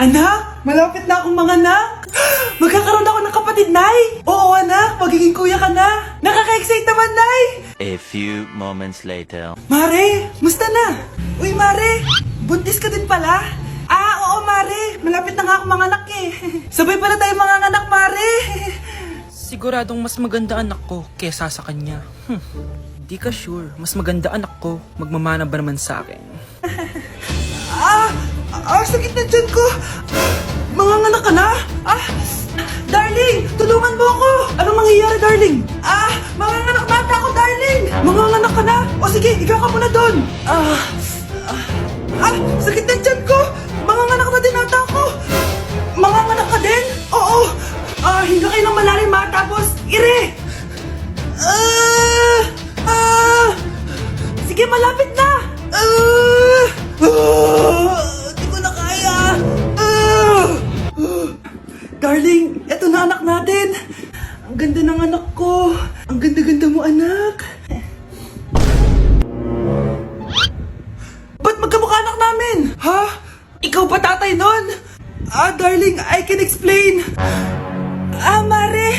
Anak, malapit na akong manganak. Magkakaroon ako ng kapatid, Nay. Oo, anak, magiging kuya ka na. Nakaka-excite naman, Nay. A few moments later. Mare, musta na? Uy, Mare, buntis ka din pala? Oo, Mare, malapit na nga akong manganak eh. Sabay pala tayo manganganak, Mare. Siguradong mas maganda anak ko kesa sa kanya. Di ka sure, mas maganda anak ko, magmamana ba naman sa akin? Sakit na dyan ko. Manganganak ka na? Darling, tulungan mo ako. Anong mangyayari, darling? Manganganak na ako, darling. Manganganak ka na? O sige, ikaw ka muna doon. Sakit na dyan ko. Manganganak na din ata ako. Manganganak ka din? Oo. Hinga kayo ng malalim ha, tapos ire. Sige, malapit na. Di ko na kaya. Darling, eto na anak natin. Ang ganda ng anak ko. Ang ganda-ganda mo, anak. Ba't magkamukha anak namin? Ha? Ikaw ba tatay nun? Darling, I can explain. Mare.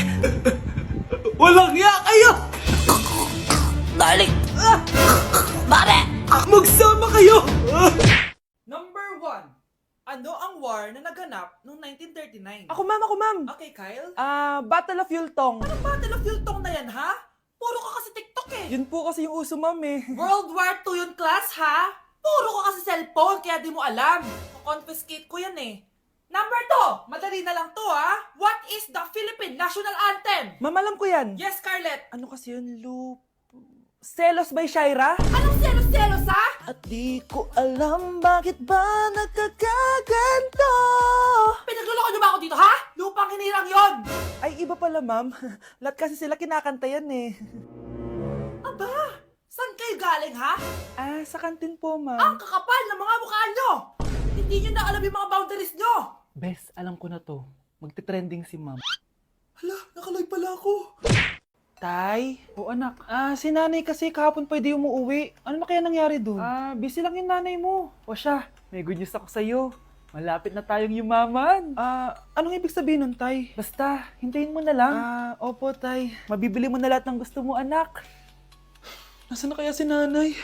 Walang ya kayo. Darling! Mare. Magsama kayo. Number 1. Ano ang war na naganap noong 1939? Ako, ma'am. Okay, Kyle? Battle of Yultong. Anong Battle of Yultong na yan, ha? Puro ka kasi TikTok eh. Yun po kasi yung uso, ma'am eh. World War II yun, class, ha? Puro ka kasi cellphone, kaya di mo alam. Confiscate ko yan eh. Number 2. Madali na lang to, ha? What is the Philippine National Anthem? Ma'am, alam ko yan. Yes, Scarlett. Ano kasi yun, Loop? Selos by Shaira? Anong selos-selos, ha? At di ko alam bakit ba nagkakaganto. Pinagluloko niyo ba ako dito, ha? Lupang hinirang yon. Ay, iba pala, ma'am. Lahat kasi sila kinakanta yan eh. Aba, saan kayo galing, ha? Sa kantin po, Ang ma'am. kakapal ng mga mukha nyo! Hindi nyo na alam yung mga boundaries nyo! Bes, alam ko na to. Magte-trending si ma'am. Hala, nakalive pala ako. Tay? O anak, si nanay kasi kahapon pwede umuwi. Ano na kaya nangyari dun? Busy lang yung nanay mo. O siya, may good news ako sa'yo. Malapit na tayong yumaman. Anong ibig sabihin nun, Tay? Basta, hintayin mo na lang. Opo, Tay. Mabibili mo na lahat ng gusto mo, anak. Nasaan na kaya si nanay?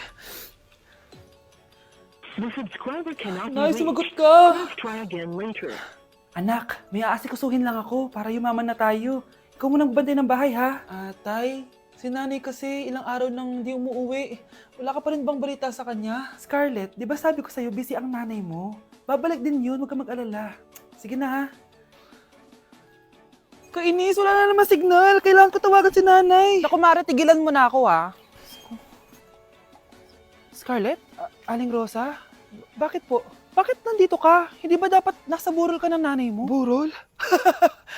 The subscriber cannot be Nay, reached. sumagot ka! Please try again later. Anak, may aasikasuhin lang ako para yumaman na tayo. Ikaw munang bantay ng bahay, ha? Tay, si nanay kasi ilang araw nang di umuwi. Wala ka pa rin bang balita sa kanya? Scarlett, di ba sabi ko sa'yo busy ang nanay mo? Babalik din yun, huwag ka mag-alala. Sige na, ha? Kainis, wala na naman signal. Kailangan ko tawagan si nanay. Naku, Mare, tigilan mo na ako, ha? Scarlett? Aling Rosa? Bakit po? Bakit nandito ka? Hindi ba dapat nasa burol ka ng nanay mo? Burol?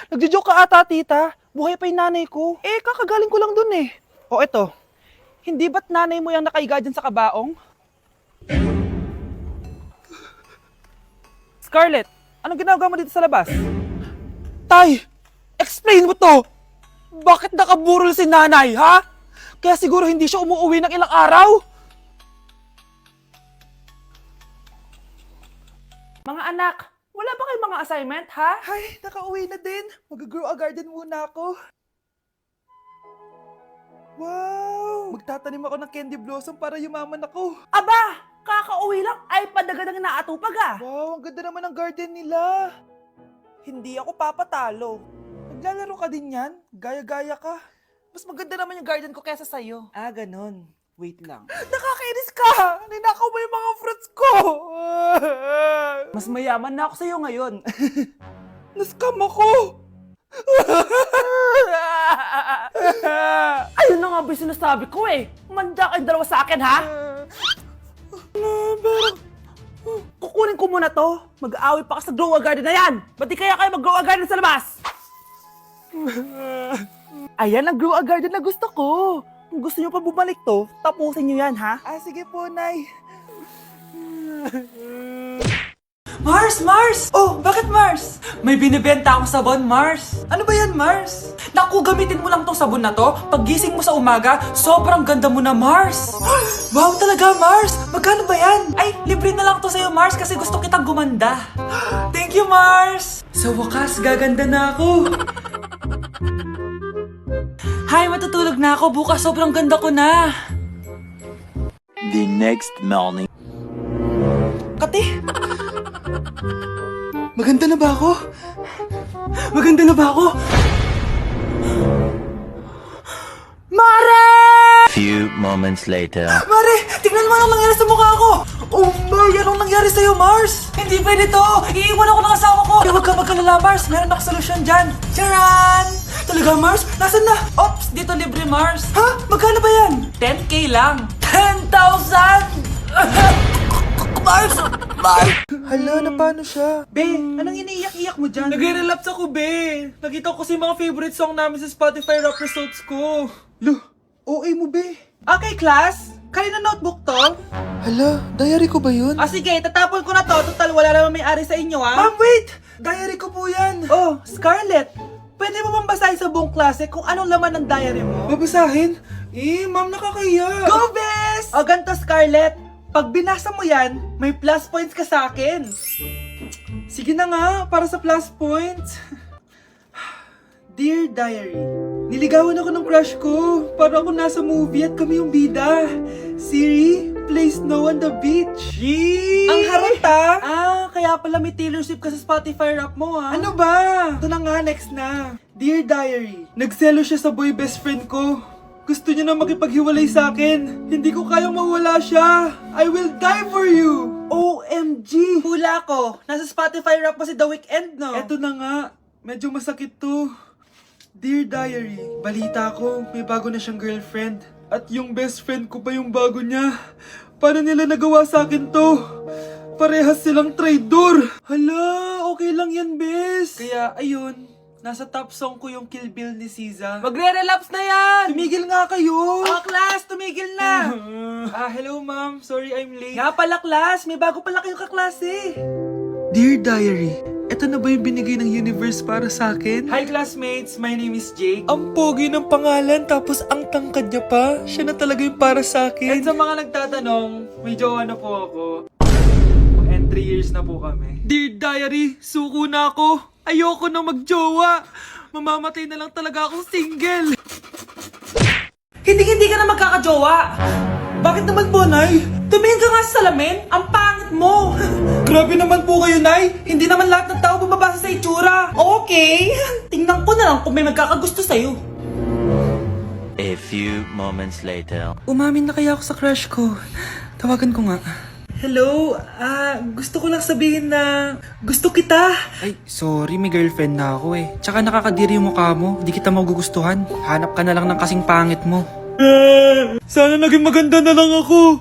Nagjo-joke ka ata, tita. Buhay pa yung nanay ko. Kakagaling ko lang dun eh. O eto, hindi ba't nanay mo yung nakaiga dyan sa kabaong? Scarlett, anong ginagawa mo dito sa labas? Tay, explain mo to! Bakit nakaburol si nanay, ha? Kaya siguro hindi siya umuwi ng ilang araw? Mga anak, wala ba kayong mga assignment, ha? Ay, nakauwi na din. Mag-grow a garden muna ako. Wow! Magtatanim ako ng candy blossom para yumaman ako. Aba, kakauwi lang ay padagan ng naatupag, ah. Wow, ang ganda naman ng garden nila. Hindi ako papatalo. Maglalaro ka din yan? Gaya-gaya ka. Mas maganda naman yung garden ko kesa sa'yo. Ganon. Wait lang. Nakakainis ka! Ninakaw mo yung mga fruits ko! Mas mayaman na ako sa'yo ngayon. Nascam ako! Ayun na nga ba yung sinasabi ko, eh. Manda kayong dalawa sa akin, ha? Kukunin ko muna to. Mag-aaway pa ka sa grow a garden na yan. Ba't di kaya kayo mag-grow a garden sa labas? Ayan ang grow a garden na gusto ko. Kung gusto nyo pa bumalik to, tapusin nyo yan, ha? Sige po, Nay. Mars! Mars! Oh, bakit Mars? May binibenta akong sabon, Mars. Ano ba yan, Mars? Naku, gamitin mo lang tong sabon na to. Paggising mo sa umaga, sobrang ganda mo na, Mars. Wow, talaga, Mars! Magkano ba yan? Ay, libre na lang to sa'yo, Mars, kasi gusto kitang gumanda. Thank you, Mars! Sa wakas, gaganda na ako. Hay, matutulog na ako. Bukas, sobrang ganda ko na. The next morning. Kati! Maganda na ba ako? Maganda na ba ako? Mare! Few moments later. Mare! Tingnan mo anong nangyari sa mukha ko! Oh my! Anong nangyari sa'yo, Mars? Hindi pwede to! Iiwan ako ng asawa ko! Huwag ka magkalala, Mars! Meron ako solusyon dyan! Charan! Talaga, Mars? Nasaan na? Ops! Dito libre, Mars! Ha? Magkano ba yan? 10K lang! 10,000! Mars! Mars! Hala, na paano siya? Be, anong iniiyak-iyak mo dyan? Nagre-relapse ako, Be. Nakita ko kasi mga favorite song namin sa Spotify rap results ko. Lo, OA mo, Be. Okay, class. Kanina notebook to? Hala, diary ko ba yun? Sige, tatapon ko na to. Total, wala naman may-ari sa inyo, ha? Ma'am, wait! Diary ko po yan. Oh, Scarlett. Pwede mo bang basahin sa buong klase kung anong laman ng diary mo? Babasahin? Ma'am, nakakaya. Go, Bes! O, ganito, Scarlett. Pag binasa mo yan, may plus points ka sa akin. Sige na nga, para sa plus points. Dear Diary, niligawan ako ng crush ko. Para ako nasa movie at kami yung bida. Siri, play Snow on the Beach. Yee! Ang harot kaya pala may Taylor Swift ka sa Spotify rap mo ha. Ano ba? Ito na nga, next na. Dear Diary, nagselo siya sa boy best friend ko. Gusto niya na makipaghiwalay sa akin. Hindi ko kayang mawala siya. I will die for you. OMG! Hula ko. Nasa Spotify rap pa si The Weeknd, no? Eto na nga. Medyo masakit to. Dear Diary, balita ko, may bago na siyang girlfriend. At yung best friend ko pa yung bago niya. Paano nila nagawa sa akin to? Parehas silang traidor. Hala, okay lang yan, bes. Kaya, ayun. Nasa top song ko yung Kill Bill ni SZA. Magre-relapse na yan! Tumigil nga kayo! Class, tumigil na! Hello ma'am. Sorry I'm late. Nga pala, class. May bago pala kayong kaklase. Dear Diary, eto na ba yung binigay ng universe para sa akin? Hi classmates, my name is Jake. Ang pogi ng pangalan, tapos ang tangkad niya pa. Siya na talaga yung para sa akin. And sa mga nagtatanong, may jowa na po ako. And 3 years na po kami. Dear Diary, suko na ako. Ayoko na magjowa. Mamamatay na lang talaga akong single. Hindi ka na magkakajowa. Bakit naman po, Nay? Tumingin ka nga sa salamin. Ang pangit mo. Grabe naman po kayo, Nay. Hindi naman lahat ng tao bumabasa sa itsura. Okay. Tingnan ko na lang kung may magkakagusto sa'yo. A few moments later. Umamin na kaya ako sa crush ko. Tawagan ko nga. Hello, gusto ko lang sabihin na gusto kita. Ay, sorry, may girlfriend na ako eh. Tsaka nakakadiri yung mukha mo, di kita magugustuhan. Hanap ka na lang ng kasing pangit mo. Sana naging maganda na lang ako.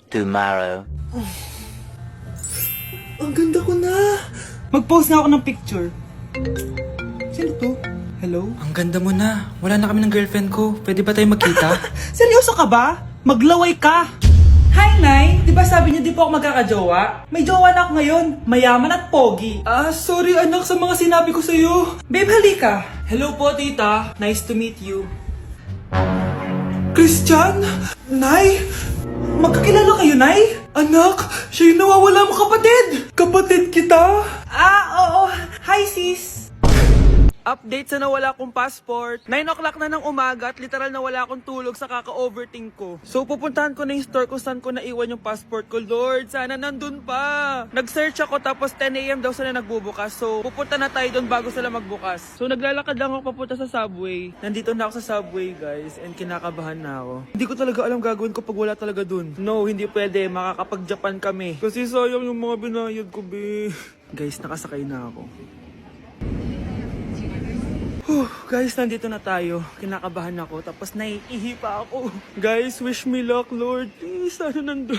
Tomorrow. Ang ganda ko na. Mag-post na ako ng picture. Sino to? Hello? Ang ganda mo na. Wala na kami ng girlfriend ko. Pwede ba tayo magkita? Seryoso ka ba? Maglaway ka. Hi, Nay! Di ba sabi niyo di po ako magkakajowa? May jowa na ako ngayon. Mayaman at pogi. Sorry anak sa mga sinabi ko sa'yo. Babe, halika. Hello po, tita. Nice to meet you. Christian? Nay? Magkakilala kayo, Nay? Anak, siya yung nawawala mo kapatid. Kapatid kita? Oo. Hi, sis. Update sa nawala kong passport. 9 o'clock na ng umaga at literal na wala akong tulog sa kaka-overthink ko. So pupuntahan ko na yung store kung saan ko naiwan yung passport ko. Lord, sana nandun pa. Nag-search ako tapos 10 a.m. daw sila nagbubukas. So pupunta na tayo doon bago sila magbukas. So naglalakad lang ako papunta sa subway. Nandito na ako sa subway, guys, and kinakabahan na ako. Hindi ko talaga alam gagawin ko pag wala talaga dun. No, hindi pwede. Makakapag-Japan kami. Kasi sayang yung mga binayad ko, be. Guys, nakasakay na ako. Guys, nandito na tayo. Kinakabahan ako. Tapos naiihi pa ako. Guys, wish me luck, Lord. Please, sana nandun.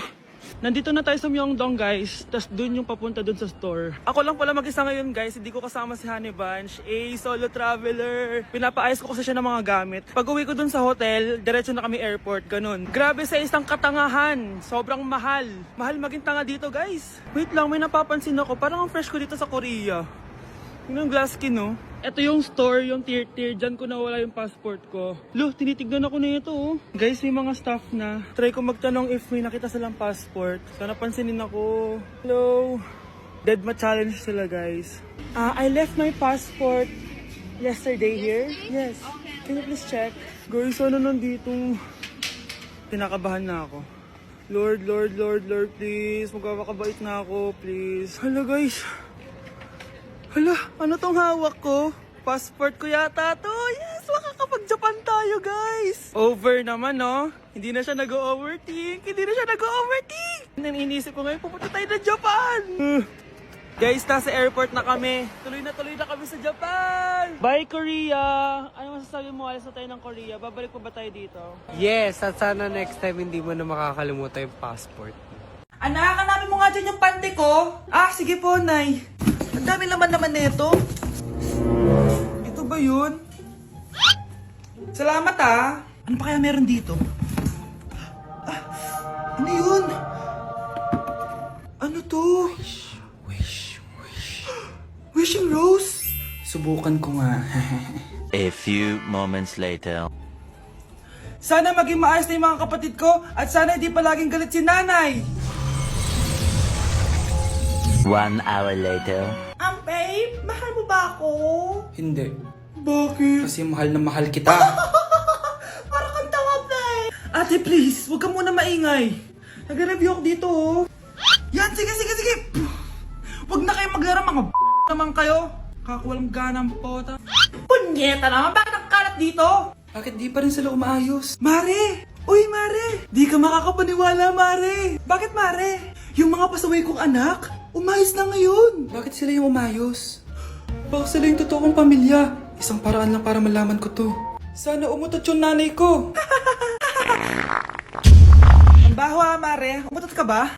Nandito na tayo sa Myeongdong guys, tas dun yung papunta dun sa store. Ako lang pala mag-isa ngayon guys, hindi ko kasama si Honey Bunch, solo traveler. Pinapaayos ko kasi siya ng mga gamit. Pag uwi ko dun sa hotel, diretso na kami airport, ganun. Grabe sa isang katangahan, sobrang mahal. Mahal maging tanga dito guys. Wait lang, may napapansin ako, parang ang fresh ko dito sa Korea. Yung glass skin, no? Ito yung store, yung tier-tier. Diyan ko nawala yung passport ko. Lo, tinitignan ako na ito, oh. Guys, may mga staff na. Try ko magtanong if may nakita silang passport. Sana pansinin ako. Hello? Deadma challenge sila, guys. I left my passport yesterday here. Yes. Can you please check? Guys, ano nandito? Pinakabahan na ako. Lord, please. Magkakabait na ako, please. Hala, guys. Hala, ano tong hawak ko? Passport ko yata to. Yes, makakapag-Japan tayo, guys. Over naman, no? Hindi na siya nag-overthink. Inisip ko ngayon, pupunta tayo ng Japan. Guys, nasa airport na kami. Tuloy na kami sa Japan. Bye, Korea. Ano masasabi mo? Alis na tayo ng Korea. Babalik pa ba tayo dito? Yes, at sana next time hindi mo na makakalimutan yung passport. Anak, hanapin mo nga dyan yung pante ko. Sige po, Nay. Ang dami naman nito. Ito ba yun? Salamat, Ano pa kaya meron dito? Ano yun? Ano to? Wishing rose? Subukan ko nga. A few moments later. Sana maging maayos na yung mga kapatid ko at sana hindi palaging galit si nanay. 1 hour later. Babe, mahal mo ba ako? Hindi. Bakit? Kasi mahal na mahal kita. Parang kang tawa, babe. Ate, please, huwag ka muna maingay. Nag-review ako dito, oh. Yan, sige. Huwag na kayo maglaro, mga naman kayo. Kakawalang ganang pota. Punyeta naman, bakit ang kalat dito? Bakit di pa rin sila umaayos? Mare! Uy, Mare! Di ka makakapaniwala, Mare! Bakit, Mare? Yung mga pasaway kong anak, umayos na ngayon. Bakit sila yung umayos? Baka sila yung totoong pamilya. Isang paraan lang para malaman ko to. Sana umutot yung nanay ko. Ang baho, Mare. Umutot ka ba?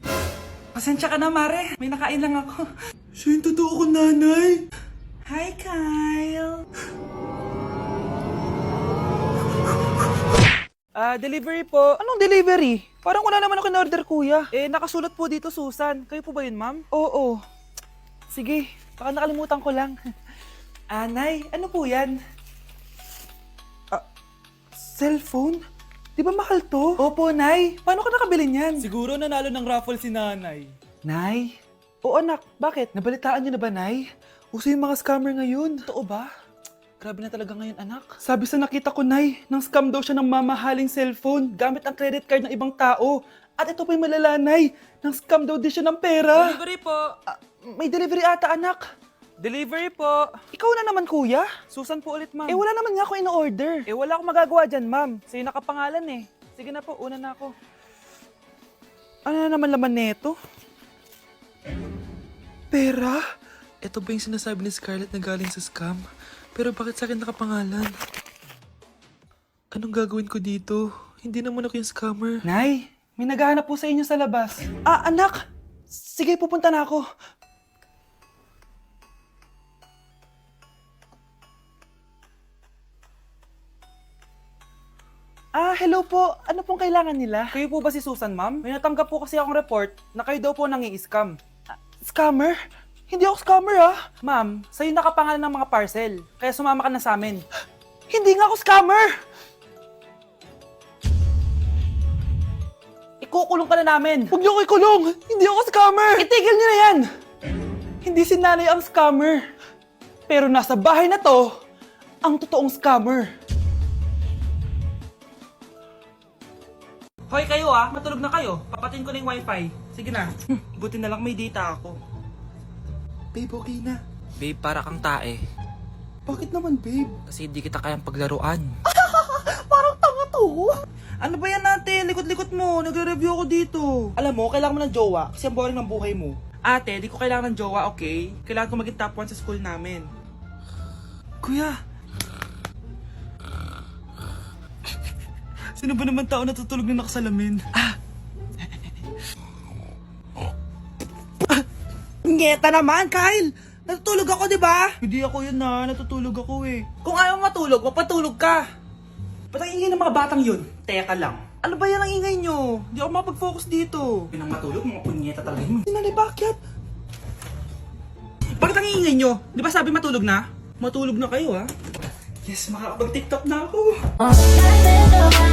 Pasensya ka na, Mare. May nakain lang ako. Siya yung totoo kong nanay. Hi, Kyle. Delivery po. Anong delivery? Parang wala naman ako in-order, kuya. Nakasulat po dito, Susan. Kayo po ba yun, ma'am? Oo. Sige, baka nakalimutan ko lang. Nay, ano po yan? Cellphone? Di ba mahal to? Opo, Nay. Paano ka nakabili niyan? Siguro nanalo ng raffle si nanay. Nay? Oo, anak. Bakit? Nabalitaan niyo na ba, Nay? Uso yung mga scammer ngayon. Totoo ba? Grabe na talaga ngayon, anak. Sabi sa nakita ko, Nay, nang scam daw siya ng mamahaling cellphone gamit ang credit card ng ibang tao. At ito pa yung malala, Nay, nang scam daw din siya ng pera. Delivery po. May delivery ata, anak. Delivery po. Ikaw na naman, kuya. Susan po ulit, ma'am. Wala naman nga ako in-order. Wala akong magagawa dyan, ma'am. Sa'yo nakapangalan eh. Sige na po, una na ako. Ano na naman laman neto? Pera? Ito ba yung sinasabi ni Scarlett na galing sa scam? Pero bakit sa akin nakapangalan? Anong gagawin ko dito? Hindi naman ako yung scammer. Nay, may naghahanap po sa inyo sa labas. Anak! Sige, pupunta na ako. Hello po. Ano pong kailangan nila? Kayo po ba si Susan, ma'am? May natanggap po kasi akong report na kayo daw po nangi-scam. Scammer? Hindi ako scammer, Ma'am, sa'yo nakapangalan ng mga parcel. Kaya sumama ka na sa amin. Hindi nga ako scammer! Ikukulong ka na namin. Huwag niyo ko ikulong! Hindi ako scammer! Itigil niyo na yan! Hindi si nanay ang scammer. Pero nasa bahay na to, ang totoong scammer. Hoy kayo matulog na kayo. Papatin ko na yung wifi. Sige na. Buti na lang may data ako. Babe, okay na. Babe, para kang tae. Bakit naman, babe? Kasi hindi kita kayang paglaruan. Parang tanga to. Ano ba yan natin? Likot-likot mo. Nagre-review ako dito. Alam mo, kailangan mo ng jowa kasi ang boring ng buhay mo. Ate, di ko kailangan ng jowa, okay? Kailangan ko maging top 1 sa school namin. Kuya! Sino ba naman tao natutulog na nakasalamin? Ngeta naman, Kyle! Natutulog ako, di ba? Hindi ako yun na, natutulog ako eh. Kung ayaw matulog, mapatulog ka. Ba't ang ingay ng mga batang yun? Teka lang. Ano ba yan ang ingay nyo? Hindi ako mapag-focus dito. Pinang matulog, mga punyeta talaga yun. Sinanay, bakit? Bakit ang ingay nyo? Di ba sabi matulog na? Matulog na kayo ha? Yes, makakapag-tiktok na ako. Still